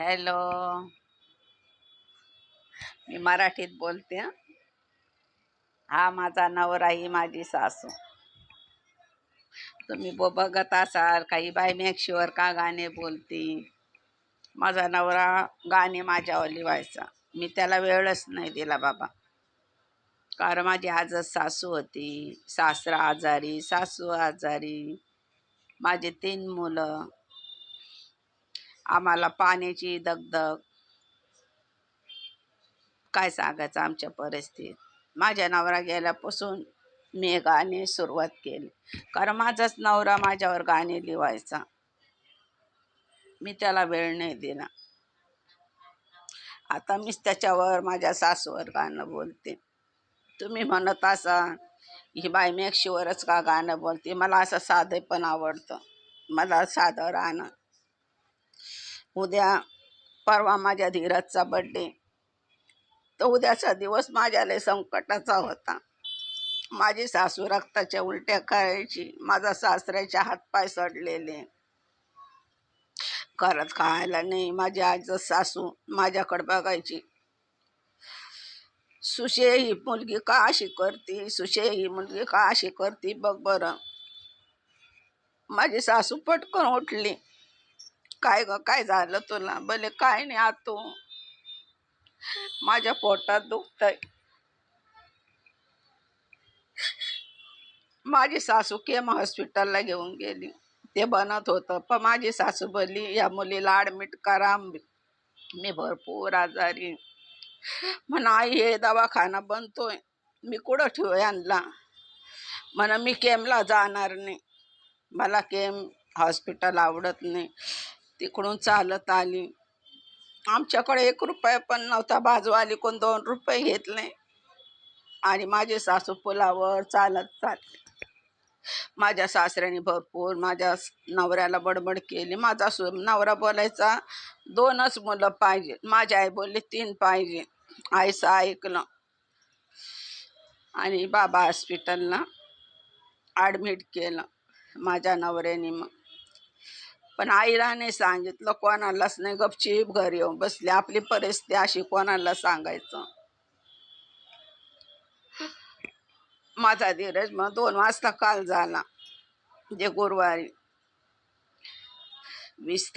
Hello. मी मराठीत बोलते हं. हा माझा नवरा, ही माझी सासू. तुम्ही बघत असाल काही बाय मॅक्शीवर का गाणे बोलती. माझा नवरा गाणे माझ्यावर व्हायचा. मी त्याला वेळच नाही दिला बाबा. कारण माझी आजच सासू होती, सासरा आजारी, सासू आजारी, माझे 3 मुलं, आम्हाला पाण्याची दगदग. काय सांगायचं आमच्या परिस्थितीत. माझ्या नवरा गेल्यापासून मी गाणे सुरुवात केली. कारण माझाच नवरा माझ्यावर गाणे लिहायचा. मी त्याला वेळ नाही दिला. आता मीच त्याच्यावर, माझ्या सासूवर गाणं बोलते. तुम्ही म्हणत असा ही बाय मॅक्शीवरच का गाणं बोलते. मला असं साधे पण आवडतं. मला साधं राहणं. उद्या परवा माझ्या धीरजचा बड्डे. तर उद्याचा दिवस माझ्या लय संकटाचा होता. माझी सासू रक्ताच्या उलट्या करायची, माझा सासऱ्याचे हातपाय सडलेले, करत खायला नाही. माझी आजच सासू माझ्याकडे बघायची, सुशे ही मुलगी का अशी करती, सुशे ही मुलगी का अशी करती, बघ बरं. माझी सासू पटकन उठली. काय ग, काय झालं तुला. भले काय नाही आतू, माझ्या पोटात दुखतंय. माझी सासू केम हॉस्पिटलला घेऊन गेली. ते बनत होतं, पण माझी सासू बोलली या मुलीला ॲडमिट करा, मी भरपूर आजारी. म्हणा आई हे दवाखाना बनतोय, मी कुठं ठेवू यांना. म्हणा मी केमला जाणार नाही, मला केम हॉस्पिटल आवडत नाही. तिकडून चालत आली. आमच्याकडे 1 रुपया पण नव्हता. बाजूवाली कोण 2 रुपये घेतले. आणि माझे सासू पुलावर चालत चालले. माझ्या सासऱ्याने भरपूर माझ्या नवऱ्याला बडबड केली. माझा नवरा बोलायचा 2च मुलं पाहिजे. माझी आई बोलली 3 पाहिजे. आईचं ऐकलं आणि बाबा हॉस्पिटलला ॲडमिट केलं माझ्या नवऱ्याने. मग पण आईला नाही सांगितलं, कोणालाच नाही. गपचीप घरी येऊन बसली. आपली परिस्थिती अशी, कोणाला सांगायचं. माझा धीरज मग 2 वाजता काल झाला, जे गुरुवारी 20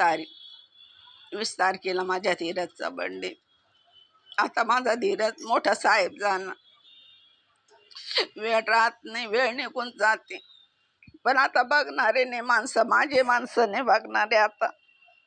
तारखेला माझ्या धीरजचा बर्थडे. आता माझा धीरज मोठा साहेब झाला. वेळ राहत नाही, वेळ निघून जाते. पण आता बघणारे नाही माणसं, माझे माणसं नाही बघणारे आता.